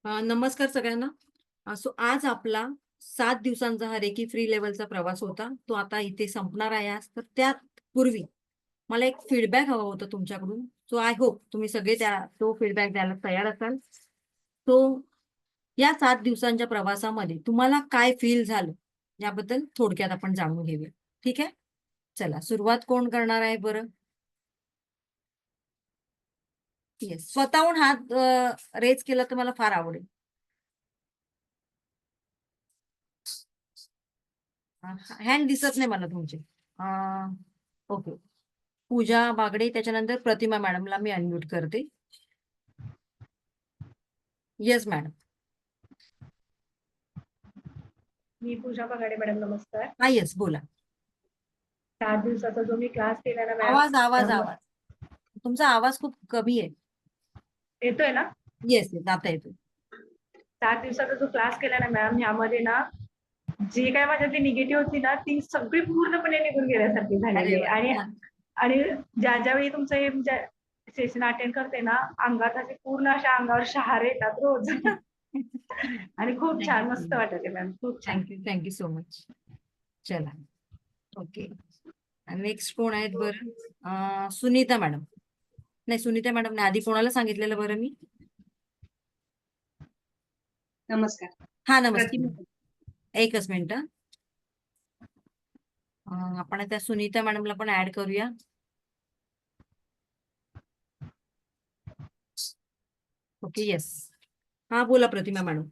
नमस्कार सगळ्यांना. सो आज आपला 7 दिवसांचा हा रेकी फ्री लेव्हलचा प्रवास होता. तो आता इथे संपणार आहे आज. तर त्यापूर्वी मला एक फीडबॅक हवा होता तुमच्याकडून. सो आय होप तुम्ही सगळे तो फीडबॅक द्यायला तयार असाल. तो या 7 दिवसांच्या प्रवासामध्ये तुम्हाला काय फील झालं याबद्दल थोडक्यात आपण जाणून घेऊया. ठीक आहे? चला सुरुवात कोण करणार आहे बरं? येस. स्वतःहून हात रेज केला तर मला फार आवडेल. हँड दिसत नाही मला तुमचे. ओके. पूजा बागडे, त्याच्यानंतर प्रतिमा मॅडमला मी अनम्यूट करते. Yes madam. मी पूजा बगाडे मॅडम, नमस्कार. हा येस बोला. 7 दिवसाचा जो मी क्लास केला ना मॅम, आवाज आवाज आवाज तुमचा आवाज खूप कमी आहे. येतोय ना? येस येस आता येतोय. 7 दिवसाचा जो क्लास केला ना मॅम, ह्यामध्ये ना जी काय माझ्यातली निगेटिव्ह होती ना, ती सगळी पूर्णपणे निघून गेल्यासारखी अरे झालेली वा आहे. छान. आणि ज्यावेळी तुमचं हे सेशन अटेंड करते ना, अंगात असे पूर्ण अशा अंगावर शहारे येतात रोज. आणि खूप छान, मस्त वाटते मॅम, खूप छान. Thank you so much. चला ओके. नेक्स्ट कोण आहेत बरं? सुनीता मॅडम. नाही सुनीता मॅडम नाही, आधी कोणाला सांगितलेलं बरं मी? नमस्कार. हा नमस्कार. एकच मिनिट. आपण त्या सुनीता मॅडमला पण ऍड करूया. Okay yes. हा बोला प्रतिमा मॅडम.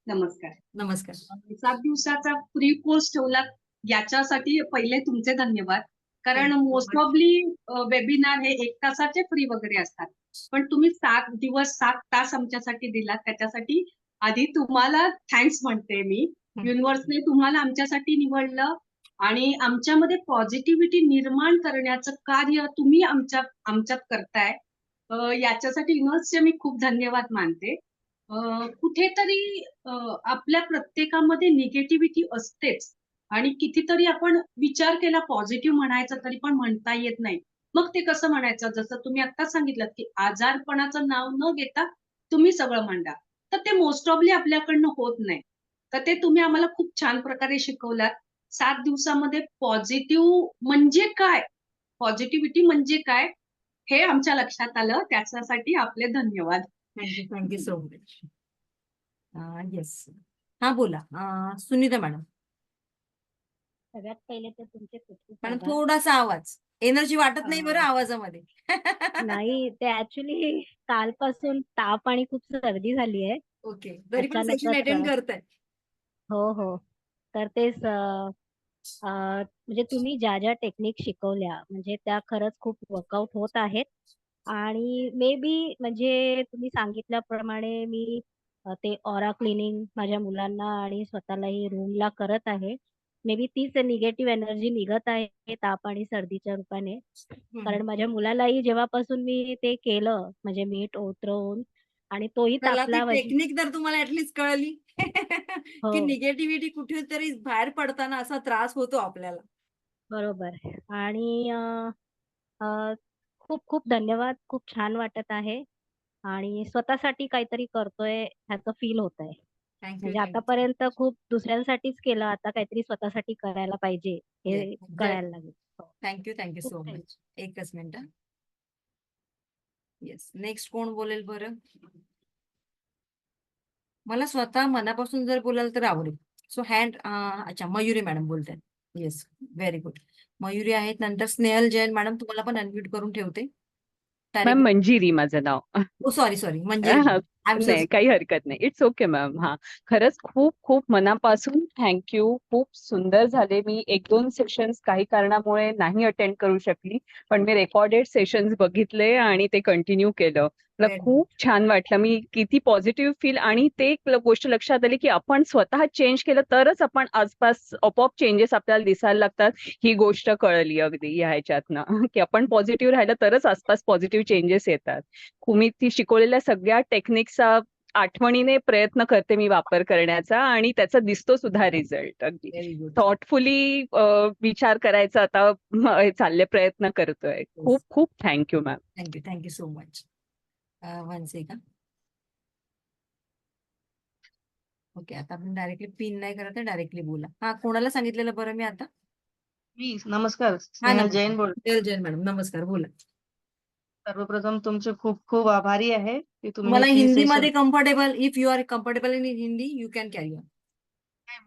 नमस्कार. नमस्कार. 7 दिवसाचा फ्री कोर्स ठेवला याच्यासाठी पहिले तुमचे धन्यवाद. कारण मोस्ट ऑफली वेबिनार हे 1 तासाचे फ्री वगैरे असतात. पण तुम्ही 7 दिवस 7 तास आमच्यासाठी दिलात, त्याच्यासाठी आधी तुम्हाला थँक्स म्हणते मी. युनिव्हर्सने तुम्हाला आमच्यासाठी निवडलं आणि आमच्यामध्ये पॉझिटिव्हिटी निर्माण करण्याचं कार्य तुम्ही आमच्यात करताय. याच्यासाठी युनिव्हर्सचे मी खूप धन्यवाद मानते. कुठेतरी आपल्या प्रत्येकामध्ये निगेटिव्हिटी असतेच आणि कितीतरी आपण विचार केला पॉझिटिव्ह म्हणायचं तरी पण म्हणता येत नाही. मग ते कसं म्हणायचं? जसं तुम्ही आत्ताच सांगितलं की आजारपणाचं नाव न घेता तुम्ही सगळं मांडा. तर ते मोस्ट ऑफली आपल्याकडनं होत नाही. तर ते तुम्ही आम्हाला खूप छान प्रकारे शिकवलात. 7 दिवसामध्ये पॉझिटिव्ह म्हणजे काय? पॉझिटिव्हिटी म्हणजे काय? हे आमच्या लक्षात आलं. त्याच्यासाठी आपले धन्यवाद. Thank you so much. येस. हा बोला. सुनीता मॅडम. सगळ्यात पहिले तर तुमचे खूप खूप मॅडम आभार. थोडासा आवाज, एनर्जी वाटत नाही बरं आवाजामध्ये. नाही, ते ऍक्च्युली कालपासून ताप आणि खूप सर्दी झाली आहे. ओके. तरी पण सेशन अचानकच अटेंड करताय. हो हो. तर तेच म्हणजे तुम्ही ज्या ज्या टेक्निक शिकवल्या म्हणजे त्या खरंच खूप वर्कआउट होत आहेत. आणि मे बी म्हणजे तुम्ही सांगितल्याप्रमाणे मी ते ऑरा क्लिनिंग माझ्या मुलांना आणि स्वतःलाही रूमला करत आहे. मे बी तीच निगेटिव्ह एनर्जी निघत आहे ताप आणि सर्दीच्या रूपाने. कारण माझ्या मुलालाही जेव्हापासून मी ते केलं म्हणजे मीठ ओतरवून आणि तोही चला ती तापला टेक्निक तर तुम्हाला ऍटलीस्ट कळली. की हो निगेटिव्हिटी कुठेतरी बाहेर पडताना असा त्रास होतो आपल्याला. बरोबर. आणि अ, खूप खूप धन्यवाद. खूप छान वाटत आहे आणि स्वतःसाठी काहीतरी करतोय ह्याचं फील होत आहे. थँक्यू म्हणजे आतापर्यंत खूप दुसऱ्यांसाठीच केलं, आता काहीतरी स्वतःसाठी करायला पाहिजे हे कळायला लागेल. हो. थँक्यू खूप सो थँक्यू. मच. एकच मिनिट. येस. नेक्स्ट कोण बोलेल बरं? मला स्वतः मनापासून जर बोलाल तर आवडेल. सो हँड अच्छा मयुरी मॅडम बोलतायत. Yes very good. मयुरी आहेत, नंतर स्नेहल जैन मॅडम तुम्हाला पण अनम्यूट करून ठेवते. मॅम मंजिरी माझं नाव. Oh sorry Manjiri. I am so नाही काही हरकत नाही. It's okay ma'am. हा खरंच खूप खूप मनापासून थँक्यू. खूप सुंदर झाले. मी 1-2 सेशन्स काही कारणामुळे नाही अटेंड करू शकली, पण मी रेकॉर्डेड सेशन्स बघितले आणि ते कंटिन्यू केलं. मला खूप छान वाटलं. मी किती पॉझिटिव्ह फील आणि ते एक गोष्ट लक्षात आली की आपण स्वतः चेंज केलं तरच आपण आसपास आपोआप चेंजेस आपल्याला दिसायला लागतात. ही गोष्ट कळली अगदी या ह्याच्यातनं की आपण पॉझिटिव्ह राहिलं तरच आसपास पॉझिटिव्ह चेंजेस येतात. तुम्ही ती शिकवलेल्या सगळ्या टेक्निक्सचा आठवणीने प्रयत्न करते मी वापर करण्याचा आणि त्याचा दिसतो सुद्धा रिझल्ट. अगदी व्हेरी गुड. थॉटफुली विचार करायचा आता चालले प्रयत्न करतोय. खूप खूप thank you ma'am. Thank you so much. One second. Okay, आता आपण डायरेक्टली पिन नाही करत आहे, डायरेक्टली बोला. हा, कोणाला सांगितलेलं बरं मी आता? मी नमस्कार, हा, स्नेहल नमस्कार. जैन बोलते. जय जैन मॅडम, नमस्कार, बोला. सर्वप्रथम तुमचे खूप खूप आभारी आहे की तुम्ही मला ही हिंदीमध्ये session comfortable, if you are comfortable in Hindi you can carry on.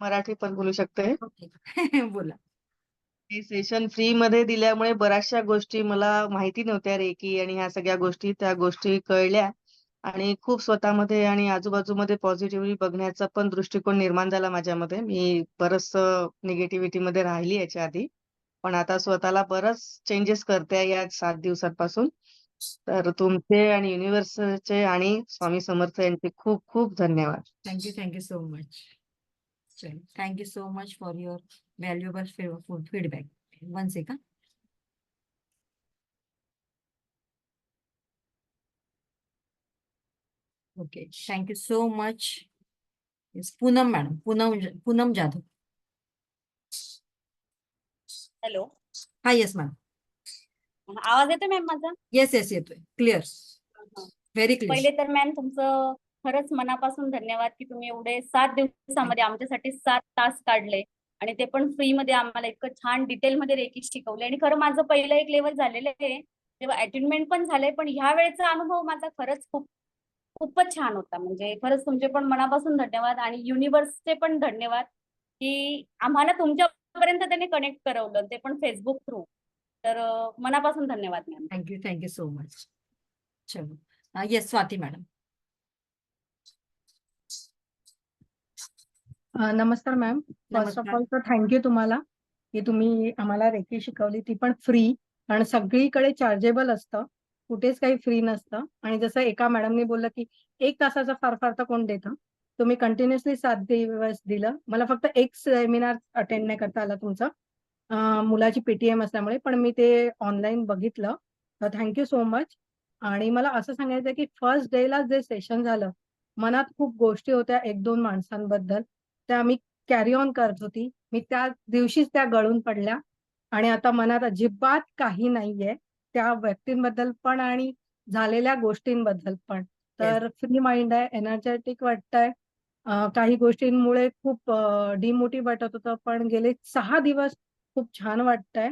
Marathi पण बोलू शकते. ओके. बोला. हे सेशन फ्री मध्ये दिल्यामुळे बऱ्याचशा गोष्टी मला माहिती नव्हत्या, रेकी आणि ह्या सगळ्या गोष्टी, त्या गोष्टी कळल्या आणि खूप स्वतःमध्ये आणि आजूबाजूमध्ये पॉझिटिव्हली बघण्याचा पण दृष्टिकोन निर्माण झाला माझ्यामध्ये. मी बरंचसं निगेटिव्हिटी मध्ये राहिली याच्या आधी, पण आता स्वतःला बरंच चेंजेस करते या 7 दिवसांपासून. तर तुमचे आणि युनिव्हर्सचे आणि स्वामी समर्थ यांचे खूप खूप धन्यवाद. Thank you so much. चलो, thank you so much for your valuable feedback. One second. Okay, thank you so much. Poonam madam, Poonam Jadhav. Hello, हा, येस मॅम. आवाज येतोय मॅम माझा? येस येस, येतोय क्लिअर, व्हेरी पहिले क्लिअर. तर मॅम तुमचं खरंच मनापासून धन्यवाद की तुम्ही एवढे 7 दिवसामध्ये आमच्यासाठी 7 तास काढले आणि ते पण फ्री मध्ये आम्हाला इतकं छान डिटेलमध्ये रेकी शिकवले. आणि खरं माझं पहिलं एक लेवल झालेलं आहे, तेव्हा अटेंडमेंट पण झालंय, पण ह्या वेळेचा अनुभव माझा खरंच खूपच छान होता. म्हणजे खरंच तुमचे पण मनापासून धन्यवाद आणि युनिव्हर्सचे पण धन्यवाद की आम्हाला तुमच्यापर्यंत त्यांनी कनेक्ट करवलं, ते पण फेसबुक थ्रू. तर मनापासून धन्यवाद मॅम. Thank you so much. चलो, येस, स्वाती मॅडम. नमस्कार मॅम. फर्स्ट ऑफ नमस्कार. ऑल तर थँक्यू तुम्हाला की तुम्ही आम्हाला रेकी शिकवली, ती पण फ्री. कारण सगळीकडे चार्जेबल असतं, कुठेच काही फ्री नसतं. आणि जसं एका मॅडमने बोललं की 1 तासाचा फार फार तर कोण देतं, तुम्ही कंटिन्युअसली 7 दिवस दिलं. मला फक्त एक सेमिनार अटेंड नाही करता आला तुमचा, मुलाची पीटीएम असल्यामुळे, पण मी ते ऑनलाईन बघितलं. तर थँक्यू सो मच. आणि मला असं सांगायचं की फर्स्ट डेला जे सेशन झालं, मनात खूप गोष्टी होत्या 1-2 माणसांबद्दल, त्या मी कॅरी ऑन करत होती. मी त्या दिवशीच त्या गळून पडल्या आणि आता मनात अजिबात काही नाहीये त्या व्यक्तींबद्दल पण आणि झालेल्या गोष्टींबद्दल पण. तर फ्री माइंड आहे, एनर्जेटिक वाटतंय. काही गोष्टींमुळे खूप डिमोटिव्ह वाटत होतं, पण गेले 6 दिवस खूप छान वाटतंय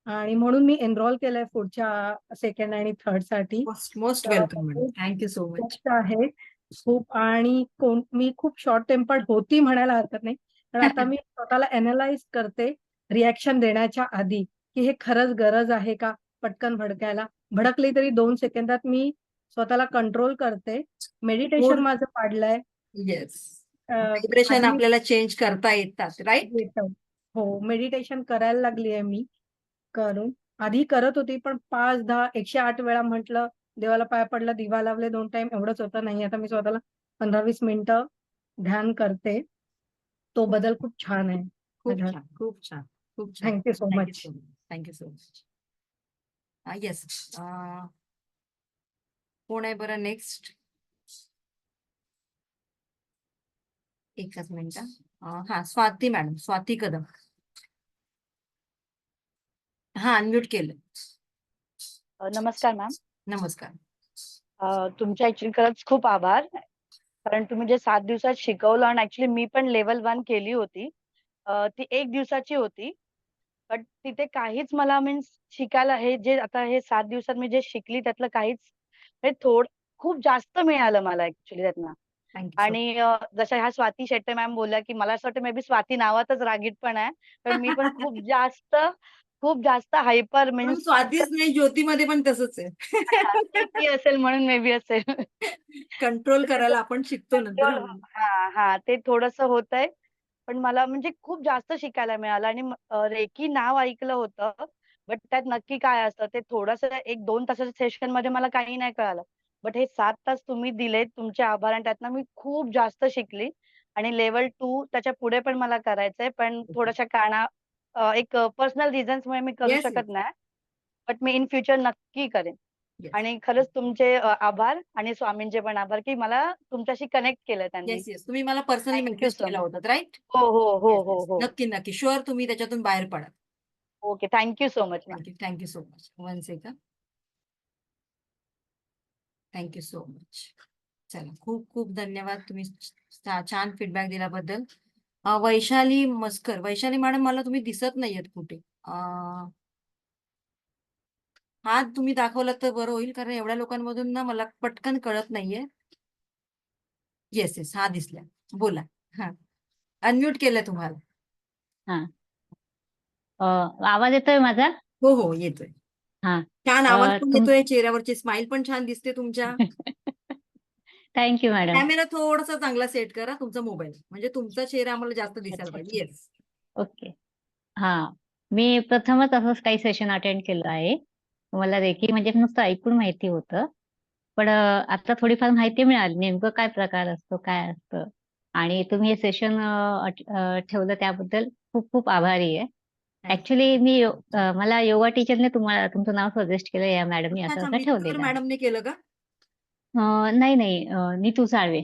आणि म्हणून मी एनरोल केलंय पुढच्या सेकंड आणि थर्ड साठी. Most welcome madam, thank you so much. खूप आहे खूप. आणि मी खूप शॉर्ट टेम्पर्ड होती म्हणायला हरकत नाही, पण आता मी स्वतःला अॅनलाइज करते रिॲक्शन देण्याच्या आधी की हे खरंच गरज आहे का पटकन भडकायला. भडकली तरी 2 सेकंदात मी स्वतःला कंट्रोल करते. मेडिटेशन माझं वाढलंय. येस, अ, व्हायब्रेशन आधी आपल्याला चेंज करता येतात, राईट? येतं. हो, मेडिटेशन करायला लागली आहे मी करून. आधी करत होती, पण 5, 10, 108 वेळा म्हटलं, देवाला पाया पडलं, दिवा लावले 2 टाइम, एवढंच होतं. नाही, आता मी स्वतःला 15-20 मिनिटं ध्यान करते. तो बदल खूप छान आहे खूप माझ्यात. छान, खूप छान, खूप छान. Thank you so thank you much. So much, thank you so much. Yes, कोण आहे बरं नेक्स्ट? एकच मिनिट. हा, स्वाती मॅडम, स्वाती कदम. हा, अनम्यूट केलं. नमस्कार मॅम. नमस्कार. तुमचे ऍक्च्युली खरंच खूप आभार. कारण तुम्ही जे 7 दिवसात शिकवलं आणि ऍक्च्युली मी पण लेवल 1 केली होती. ती 1 दिवसाची होती. बट तिथे काहीच मला मीन्स शिकायला हे आता हे 7 दिवसात मी जे शिकली त्यातलं काहीच खूप जास्त मिळालं मला ऍक्च्युली त्यातनं. थँक्यू सो आणि जशा ह्या स्वाती शेट्टे मॅम बोलल्या की मला असं वाटतं मे बी स्वाती नावातच रागीट पण आहे. कारण मी पण खूप जास्त हायपर मच. मीन्स स्वातीच नाही, ज्योतीमध्ये पण तसंच आहे. असेल म्हणून मे बी असेल. कंट्रोल करायला आपण शिकतो नंतर. हा ते थोडंसं होतंय. पण मला म्हणजे खूप जास्त शिकायला मिळालं आणि रेकी नाव ऐकलं होतं. बट त्यात नक्की काय असतं ते थोडंसं 1-2 तासाच्या सेशन मध्ये मला काही नाही कळालं. बट हे 7 तास तुम्ही दिलेत, तुमचे आभार. आणि त्यातनं मी खूप जास्त शिकली. आणि लेव्हल 2 त्याच्या पुढे पण मला करायचंय, पण थोड्याशा एक पर्सनल रिझन्समुळे मी करू येस, शकत नाही. बट मी इन फ्युचर नक्की करेन. येस, आणि खरंच तुमचे आभार आणि स्वामींचे पण आभार की मला तुमच्याशी कनेक्ट केलं त्यांनी. Yes, yes. तुम्ही मला पर्सनली थँक्यू मेसेज सो केला मच. होता, राईट? हो हो हो येस, हो येस. हो. नक्की नक्की, शुअर तुम्ही त्याच्यातून बाहेर पडा. Okay, thank you so much ma'am. Thank you so much. One second. Thank you so much. चला, खूप खूप धन्यवाद. तुम्ही छान फीडबॅक दिल्याबद्दल. वैशाली मस्कर, वैशाली मॅडम मला तुम्ही दिसत नाहीयेत कुठे. हा तुम्ही दाखवलात तर बरं होईल, कारण एवढ्या लोकांमधून ना मला पटकन कळत नाहीये. येस येस, हा दिसल्या, बोला. हा, अनम्यूट केलं तुम्हाला. हा. आवाज येतोय माझा? हो हो, येतोय. हा. छान आवाज पण तुम येतोय, चेहऱ्यावरची स्माइल पण छान दिसते तुमच्या. Thank you madam. कॅमेरा थोडासा चांगला सेट करा तुमचा मोबाईल, म्हणजे तुमचा चेहरा आम्हाला जास्त दिसायला अच्छा पाहिजे. येस. ओके. हा, मी प्रथमच असंच काही सेशन अटेंड केलं आहे. मला रेकी म्हणजे नुसतं ऐकून माहिती होतं, पण आता थोडीफार माहिती मिळाली नेमकं काय प्रकार असतो, काय असतं. आणि तुम्ही हे सेशन ठेवलं त्याबद्दल खूप खूप आभारी आहे. ऍक्च्युली मला योगा टीचरने तुमचं नाव सजेस्ट केलं, या मॅडमनी असं अच्छा, असं मिस्टर ठेवलेलं आहे. मॅडमने केलं का? नाही, नीतू साळवे,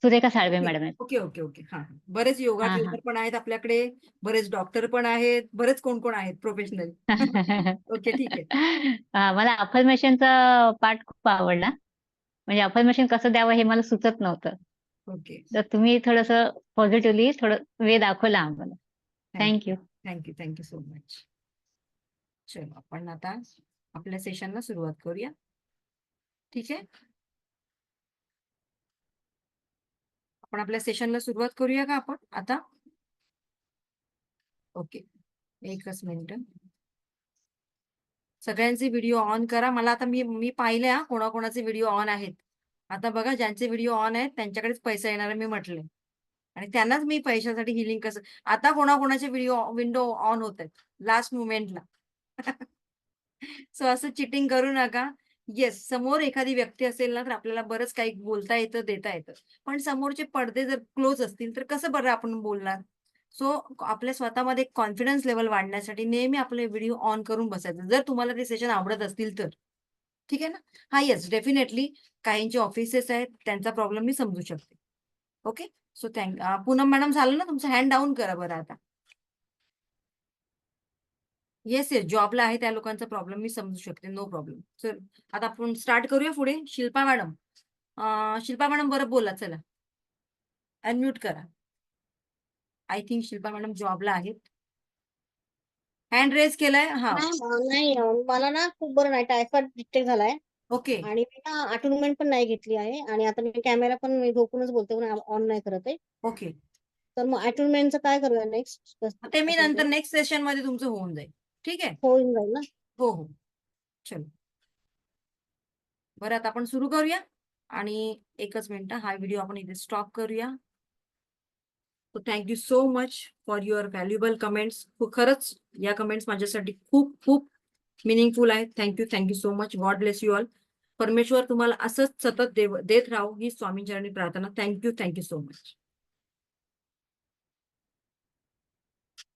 सुरेखा साळवे मॅडम आहेत. Okay okay okay. हा, बरेच योगा हा हा. ट्रेनर पण आहेत आपल्याकडे, बरेच डॉक्टर पण आहेत, बरेच कोण कोण आहेत प्रोफेशनल. ओके, ठीक आहे. मला अफर्मेशनचा पार्ट खूप आवडला. म्हणजे अफर्मेशन कसं द्यावं हे मला सुचत नव्हतं. ओके, तर तुम्ही थोडंसं पॉझिटिव्हली थोडं वे दाखवला आम्हाला. Thank you. Thank you, thank you so much. चलो, आपण आता आपल्या सेशनला सुरुवात करूया. ठीक आहे, आपण आपल्या सेशनला सुरुवात करूया का आपण आता? ओके, एकच मिनिट. सगळ्यांचे व्हिडिओ ऑन करा. मला आता मी पाहिले हा कोणाकोणाचे व्हिडिओ ऑन आहेत. आता बघा, ज्यांचे व्हिडिओ ऑन आहेत त्यांच्याकडेच पैसा येणार आहे मी म्हटले, आणि त्यांनाच मी पैशासाठी हिलिंग कसं. आता कोणाकोणाचे विंडो ऑन होत आहेत लास्ट मुमेंटला. सो असं चिटिंग करू नका. येस, समोर एखादी व्यक्ती असेल ना तर आपल्याला बरंच काही बोलता येतं, देता येतं, पण समोरचे पडदे जर क्लोज असतील तर कसं बरं आपण बोलणार. सो आपल्या स्वतःमध्ये कॉन्फिडन्स लेवल वाढण्यासाठी नेहमी आपले व्हिडिओ ऑन करून बसायचं, जर तुम्हाला ते सेशन आवडत असतील तर. ठीक आहे ना? हा, येस, डेफिनेटली काहींचे ऑफिसेस आहेत, त्यांचा प्रॉब्लेम मी समजू शकते. ओके, सो पूनम मॅडम, झालं ना तुमचं? हँड डाऊन करा बरं आता. येस येस, जॉबला आहे त्या लोकांचा प्रॉब्लेम मी समजू शकते, नो प्रॉब्लेम. चल, आता आपण स्टार्ट करूया पुढे. शिल्पा मॅडम, शिल्पा मॅडम बरं बोला, चला अनम्यूट करा. आय थिंक शिल्पा मॅडम जॉबला आहेत. हँड रेज केलाय. हा, नाही, मला ना खूप बरं नाही, टायफॉइड डिटेक्ट झालाय. ओके आणि मी ना अटोनमेंट पण नाही घेतली आहे, आणि आता मी कॅमेरा पण मी झोपूनच बोलते, ऑन नाही करत आहे. ओके. तर मग अटोनमेंटचं काय करूया नेक्स्ट? ते मी नंतर नेक्स्ट सेशन मध्ये तुमचं होऊन जाईल. ठीक आहे, होऊन जाईल ना? हो हो, चलो. बरं, आता आपण सुरू करूया. आणि एकच मिनिट, हा व्हिडिओ आपण इथे स्टॉप करूया. So thank you so much for your valuable comments. खरंच या कमेंट्स माझ्यासाठी खूप खूप मिनिंगफुल आहेत. Thank you so much. God bless you all. परमेश्वर तुम्हाला असंच सतत देत राहू ही स्वामींचरणी प्रार्थना. Thank you so much.